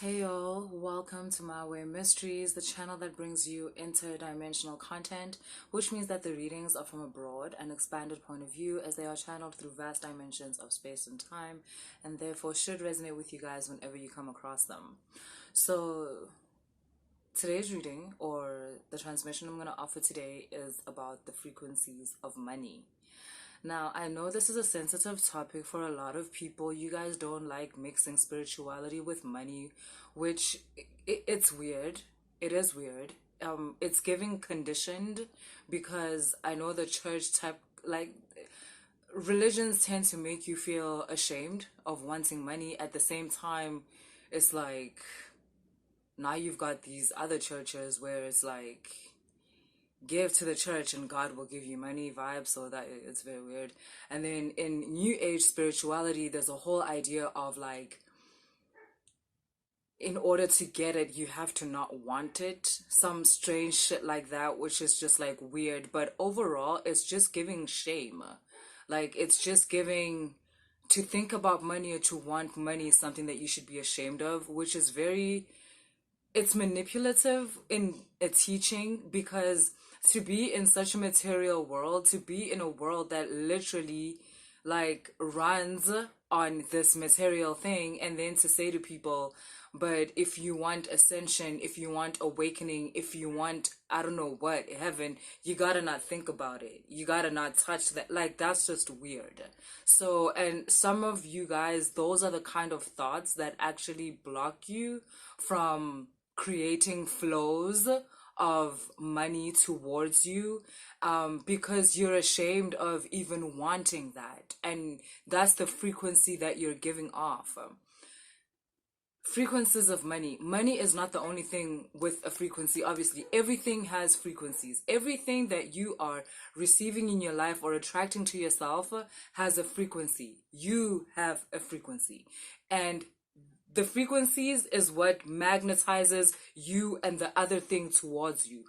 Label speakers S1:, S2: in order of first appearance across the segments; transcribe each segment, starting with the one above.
S1: Hey y'all, welcome to My Way Mysteries, the channel that brings you interdimensional content, which means that the readings are from a broad and expanded point of view as they are channeled through vast dimensions of space and time, and therefore should resonate with you guys whenever you come across them. So, today's reading, or the transmission I'm going to offer today, is about the frequencies of money. Now, I know this is a sensitive topic for a lot of people. You guys don't like mixing spirituality with money, which it's weird. It is weird. It's giving conditioned because I know the church type, like, religions tend to make you feel ashamed of wanting money. At the same time, it's like, now you've got these other churches where it's like, give to the church and God will give you money vibes, so that it's very weird. And then in New Age spirituality, there's a whole idea of like, in order to get it, you have to not want it. Some strange shit like that, which is just like weird. But overall, it's just giving shame. Like, it's just giving, to think about money or to want money is something that you should be ashamed of, which is very, it's manipulative in a teaching, because to be in such a material world, to be in a world that literally like runs on this material thing, and then to say to people, but if you want ascension, if you want awakening, if you want, I don't know what, heaven, you gotta not think about it. You gotta not touch that. Like, that's just weird. So, and some of you guys, those are the kind of thoughts that actually block you from creating flows of money towards you, because you're ashamed of even wanting that. And that's the frequency that you're giving off. Frequencies of money. Money is not the only thing with a frequency. Obviously, everything has frequencies. Everything that you are receiving in your life or attracting to yourself has a frequency. You have a frequency. And the frequencies is what magnetizes you and the other thing towards you,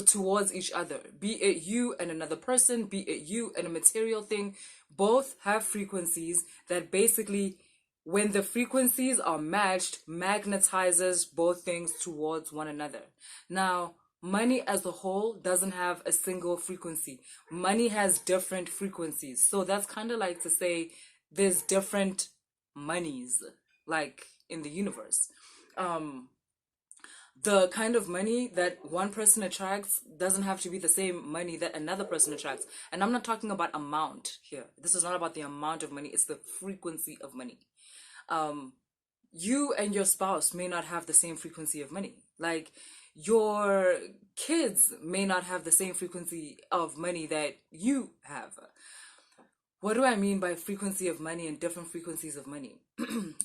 S1: towards each other. Be it you and another person, be it you and a material thing. Both have frequencies that basically, when the frequencies are matched, magnetizes both things towards one another. Now, money as a whole doesn't have a single frequency. Money has different frequencies. So that's kind of like to say there's different monies, like in the universe. The kind of money that one person attracts doesn't have to be the same money that another person attracts. And I'm not talking about amount here. This is not about the amount of money, it's the frequency of money. You and your spouse may not have the same frequency of money. Like, your kids may not have the same frequency of money that you have. What do I mean by frequency of money and different frequencies of money?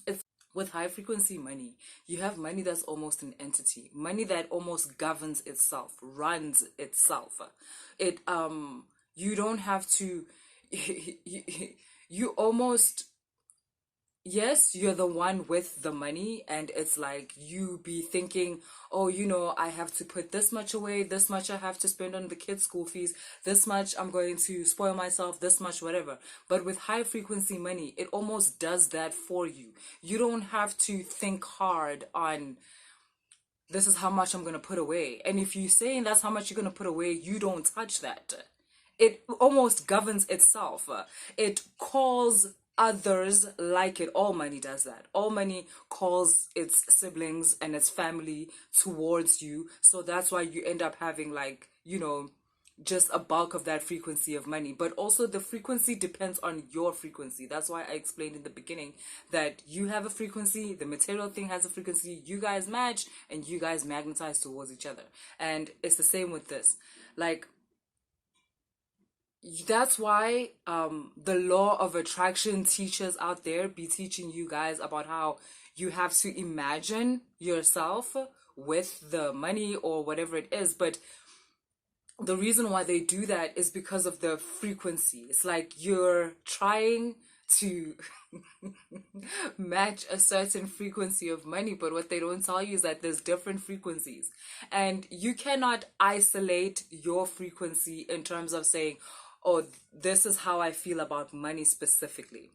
S1: It's with high frequency money, you have money that's almost an entity, money that almost governs itself, runs itself. It you don't have to you almost, yes, you're the one with the money, and it's like you be thinking, oh, I have to put this much away, this much I have to spend on the kids' school fees, this much I'm going to spoil myself, this much whatever. But with high frequency money, it almost does that for you. You don't have to think hard on, this is how much I'm going to put away. And if you're saying that's how much you're going to put away, you don't touch that. It almost governs itself. It calls others like it. All money does that. All money calls its siblings and its family towards you. So that's why you end up having, like, just a bulk of that frequency of money. But also the frequency depends on your frequency. That's why I explained in the beginning that you have a frequency, the material thing has a frequency, you guys match, and you guys magnetize towards each other. And it's the same with this. Like, that's why the law of attraction teachers out there be teaching you guys about how you have to imagine yourself with the money or whatever it is. But the reason why they do that is because of the frequency. It's like you're trying to match a certain frequency of money, but what they don't tell you is that there's different frequencies, and you cannot isolate your frequency in terms of saying, oh, this is how I feel about money specifically.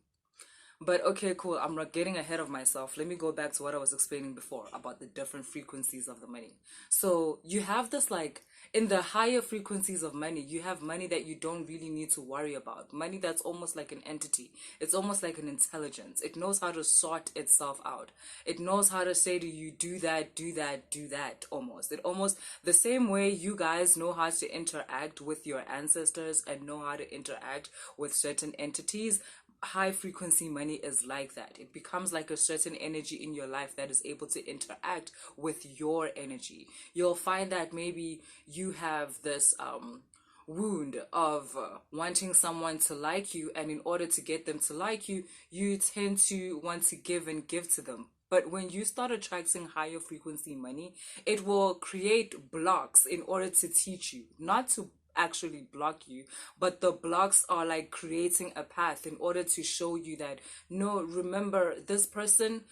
S1: But okay, cool. I'm not getting ahead of myself. Let me go back to what I was explaining before about the different frequencies of the money. So you have this, like, in the higher frequencies of money, you have money that you don't really need to worry about. Money that's almost like an entity. It's almost like an intelligence. It knows how to sort itself out. It knows how to say to you, do that, do that, do that, almost. It almost, the same way you guys know how to interact with your ancestors and know how to interact with certain entities, high frequency money is like that. It becomes like a certain energy in your life that is able to interact with your energy. You'll find that maybe you have this wound of wanting someone to like you, and in order to get them to like you, you tend to want to give and give to them. But when you start attracting higher frequency money, it will create blocks in order to teach you not to actually block you, but the blocks are like creating a path in order to show you that, no, remember, this person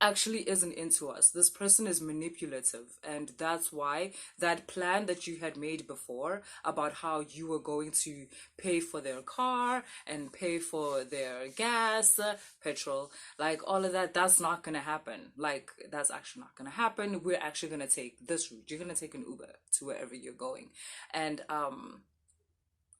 S1: actually isn't into us. This person is manipulative, and that's why that plan that you had made before about how you were going to pay for their car and pay for their gas, petrol, like all of that, that's not gonna happen. Like, that's actually not gonna happen. We're actually gonna take this route. You're gonna take an Uber to wherever you're going. And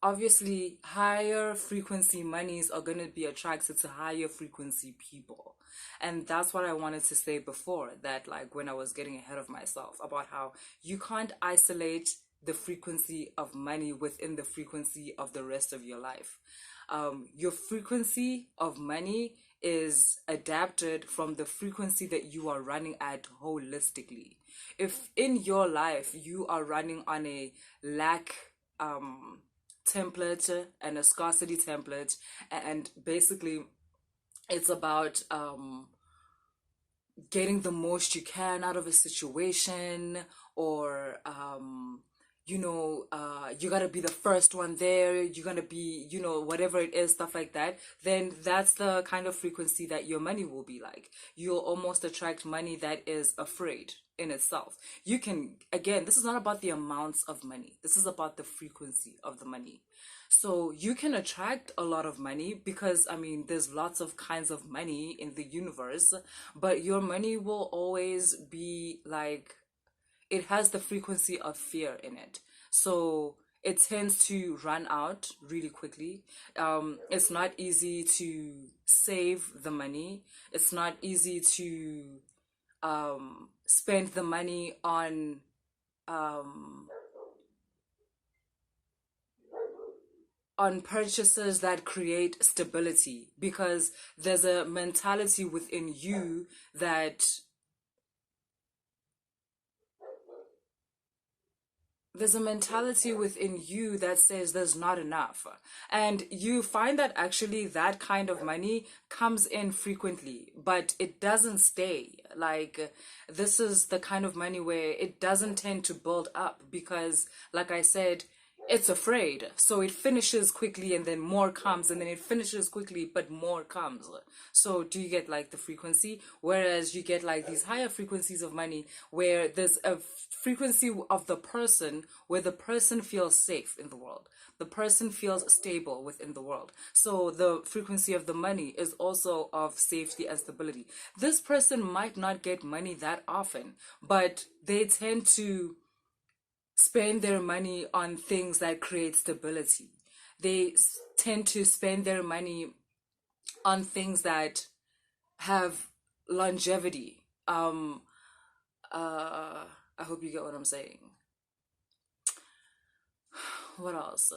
S1: obviously higher frequency monies are going to be attracted to higher frequency people. And that's what I wanted to say before, that, like, when I was getting ahead of myself about how you can't isolate the frequency of money within the frequency of the rest of your life. Your frequency of money is adapted from the frequency that you are running at holistically. If in your life you are running on a lack template and a scarcity template, and basically it's about getting the most you can out of a situation, or you gotta be the first one there, you're gonna be, whatever it is, stuff like that, then that's the kind of frequency that your money will be like. You'll almost attract money that is afraid in itself. You can, again, this is not about the amounts of money, this is about the frequency of the money. So you can attract a lot of money because, I mean, there's lots of kinds of money in the universe, but your money will always be like, it has the frequency of fear in it. So it tends to run out really quickly. It's not easy to save the money. It's not easy to spend the money on purchases that create stability, because there's a mentality within you that says there's not enough. And you find that actually that kind of money comes in frequently, but it doesn't stay. Like, this is the kind of money where it doesn't tend to build up because, like I said, it's afraid. So it finishes quickly and then more comes, and then it finishes quickly but more comes. So do you get like the frequency? Whereas you get like these higher frequencies of money where there's a frequency of the person where the person feels safe in the world. The person feels stable within the world. So the frequency of the money is also of safety and stability. This person might not get money that often, but they tend to spend their money on things that create stability. They tend to spend their money on things that have longevity. I hope you get what I'm saying. What else?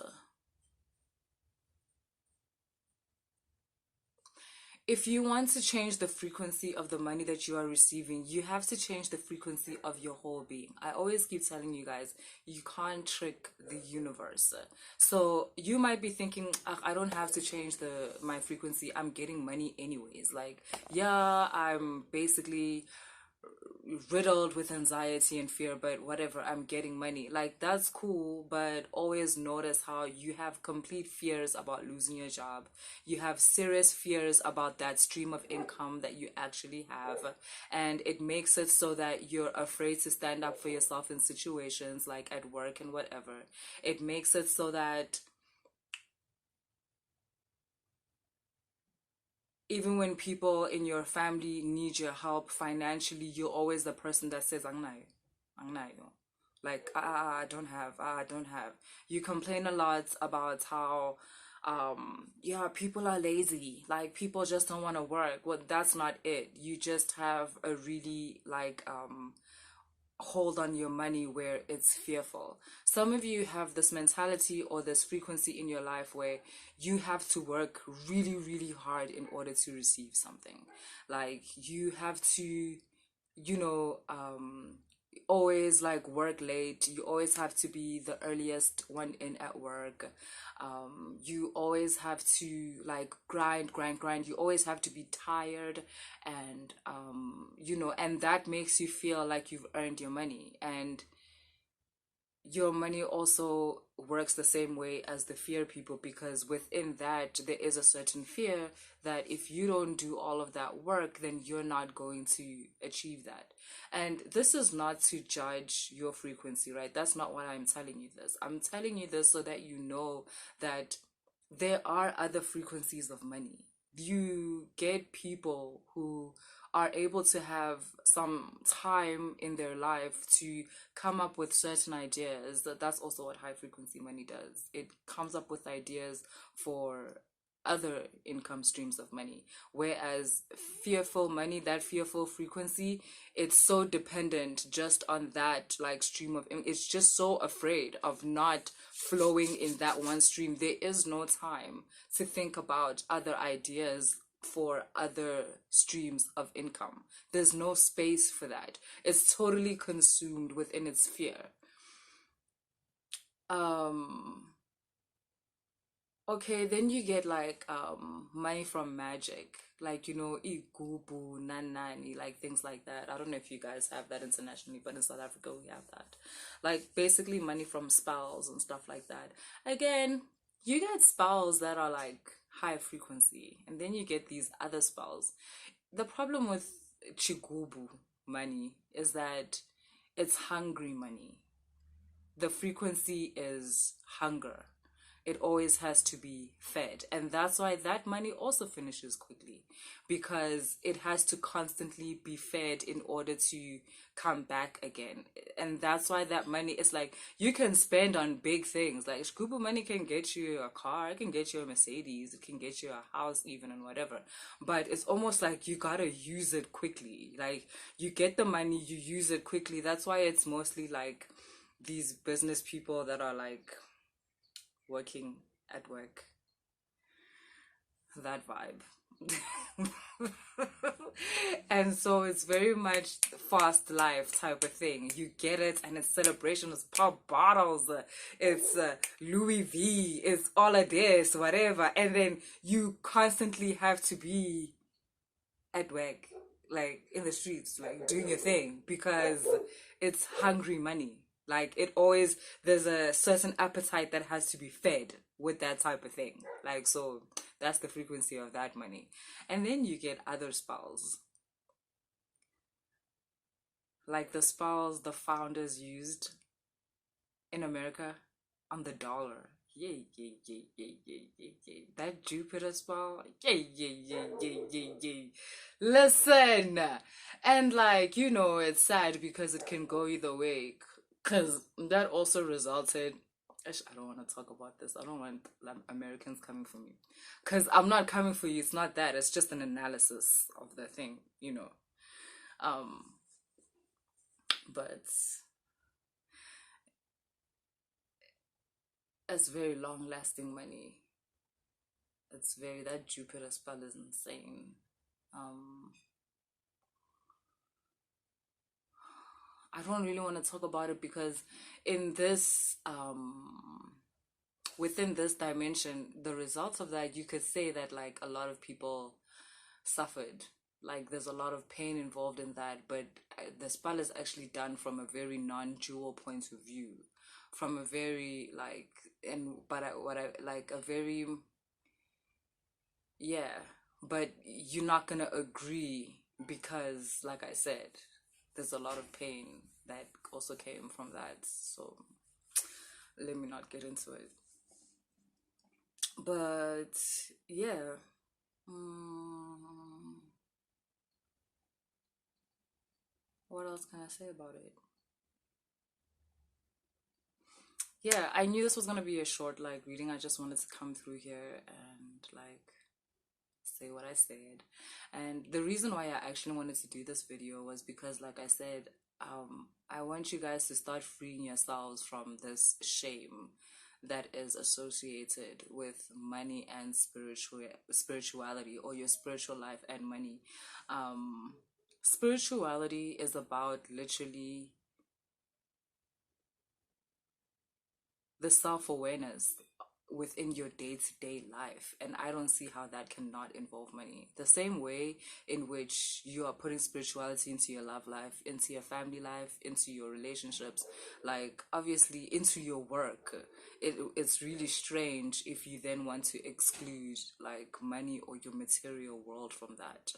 S1: If you want to change the frequency of the money that you are receiving, you have to change the frequency of your whole being. I always keep telling you guys, you can't trick the universe. So you might be thinking, I don't have to change my frequency. I'm getting money anyways. Like, yeah, I'm basically riddled with anxiety and fear, but whatever, I'm getting money. Like, that's cool, but always notice how you have complete fears about losing your job. You have serious fears about that stream of income that you actually have, and it makes it so that you're afraid to stand up for yourself in situations like at work and whatever. It makes it so that even when people in your family need your help financially, you're always the person that says, "Angnayo, angnayo." Like, I don't have, I don't have. You complain a lot about how, yeah, people are lazy. Like, people just don't want to work. Well, that's not it. You just have a really, like, hold on your money where it's fearful. Some of you have this mentality or this frequency in your life where you have to work really, really hard in order to receive something. Like, you have to, always like work late. You always have to be the earliest one in at work. You always have to like grind, grind, grind. You always have to be tired, and and that makes you feel like you've earned your money. And your money also works the same way as the fear people, because within that there is a certain fear that if you don't do all of that work, then you're not going to achieve that. And this is not to judge your frequency, right? That's not why I'm telling you this. I'm telling you this so that you know that there are other frequencies of money. You get people who are able to have some time in their life to come up with certain ideas. That's also what high frequency money does. It comes up with ideas for other income streams of money, whereas fearful money, that fearful frequency, it's so dependent just on that like stream of it's just so afraid of not flowing in that one stream. There is no time to think about other ideas for other streams of income. There's no space for that. It's totally consumed within its fear. Okay, then you get like money from magic, like igubu, nanani, like things like that. I don't know if you guys have that internationally, but in South Africa we have that. Like basically money from spells and stuff like that. Again, you get spells that are like high frequency, and then you get these other spells. The problem with chigubu money is that it's hungry money. The frequency is hunger. It always has to be fed. And that's why that money also finishes quickly, because it has to constantly be fed in order to come back again. And that's why that money is like, you can spend on big things. Like, Shkubu money can get you a car, it can get you a Mercedes, it can get you a house even, and whatever. But it's almost like you gotta use it quickly. Like, you get the money, you use it quickly. That's why it's mostly like these business people that are like working at work, that vibe. And so it's very much fast life type of thing. You get it, and it's celebration, it's pop bottles, it's Louis V, it's all of this, whatever. And then you constantly have to be at work, like in the streets, like doing your thing, because it's hungry money. Like, it always, there's a certain appetite that has to be fed with that type of thing. Like, so that's the frequency of that money. And then you get other spells, like the spells the founders used in America on the dollar. Yay, yay, yay, yay, yay, yay, yay. That Jupiter spell. Yay, yay, yay, yay, yay, yay. Listen. And like, it's sad because it can go either way. Because that also resulted. I don't want to talk about this. I don't want Americans coming for me. Because I'm not coming for you. It's not that. It's just an analysis of the thing, But it's very long lasting money. That Jupiter spell is insane. I don't really want to talk about it because in this within this dimension, the results of that, you could say that like a lot of people suffered. Like, there's a lot of pain involved in that, but the spell is actually done from a very non-dual point of view, from a very like, and but I, what I like a very, yeah, but you're not gonna agree because, like I said, there's a lot of pain that also came from that. So let me not get into it. But yeah. what else can I say about it? Yeah, I knew this was gonna be a short like reading. I just wanted to come through here and like say what I said. And the reason why I actually wanted to do this video was because, like I said, I want you guys to start freeing yourselves from this shame that is associated with money and spirituality, or your spiritual life and money. Spirituality is about literally the self-awareness within your day-to-day life, and I don't see how that cannot involve money. The same way in which you are putting spirituality into your love life, into your family life, into your relationships, like obviously into your work. It's really strange if you then want to exclude like money or your material world from that.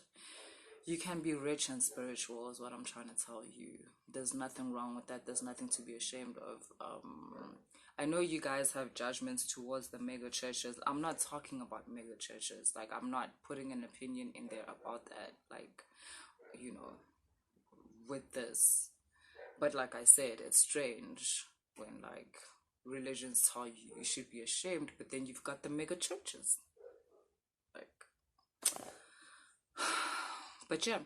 S1: You can be rich and spiritual is what I'm trying to tell you. There's nothing wrong with that. There's nothing to be ashamed of. I know you guys have judgments towards the mega churches. I'm not talking about mega churches. Like, I'm not putting an opinion in there about that. Like, you know, with this. But like I said, it's strange when like religions tell you you should be ashamed, but then you've got the mega churches. Like, but yeah.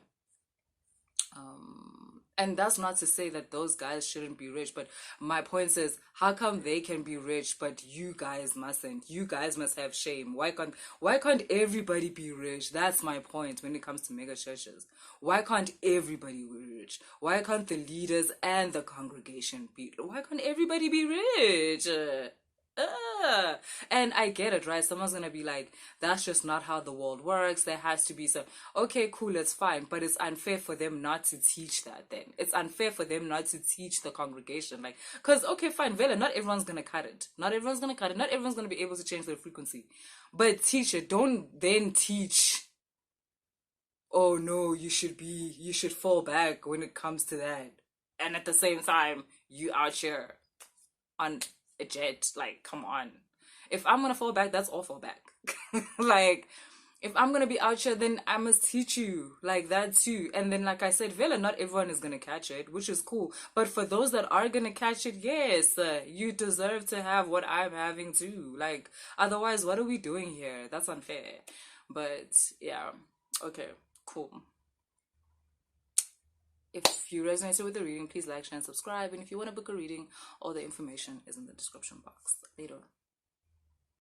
S1: And that's not to say that those guys shouldn't be rich, but my point is, how come they can be rich but you guys mustn't? You guys must have shame. Why can't everybody be rich? That's my point when it comes to mega churches. Why can't everybody be rich? Why can't the leaders and the congregation be? Why can't everybody be rich? And I get it, right? Someone's gonna be like, that's just not how the world works. There has to be some. Okay, cool, it's fine, but it's unfair for them not to teach that. Then it's unfair for them not to teach the congregation, like, because okay, fine, Vela, not everyone's gonna cut it. Not everyone's gonna cut it. Not everyone's gonna be able to change their frequency. But teach it. Don't then teach. Oh no, you should fall back when it comes to that. And at the same time, you out here on a jet. Like, come on. If I'm gonna fall back, that's all fall back. Like, if I'm gonna be out here, then I must teach you like that too. And then, like I said, Villa, not everyone is gonna catch it, which is cool. But for those that are gonna catch it, yes, you deserve to have what I'm having too. Like, otherwise, what are we doing here? That's unfair. But yeah, okay, cool. If you resonated with the reading, please like, share, and subscribe. And if you want to book a reading, all the information is in the description box. Later.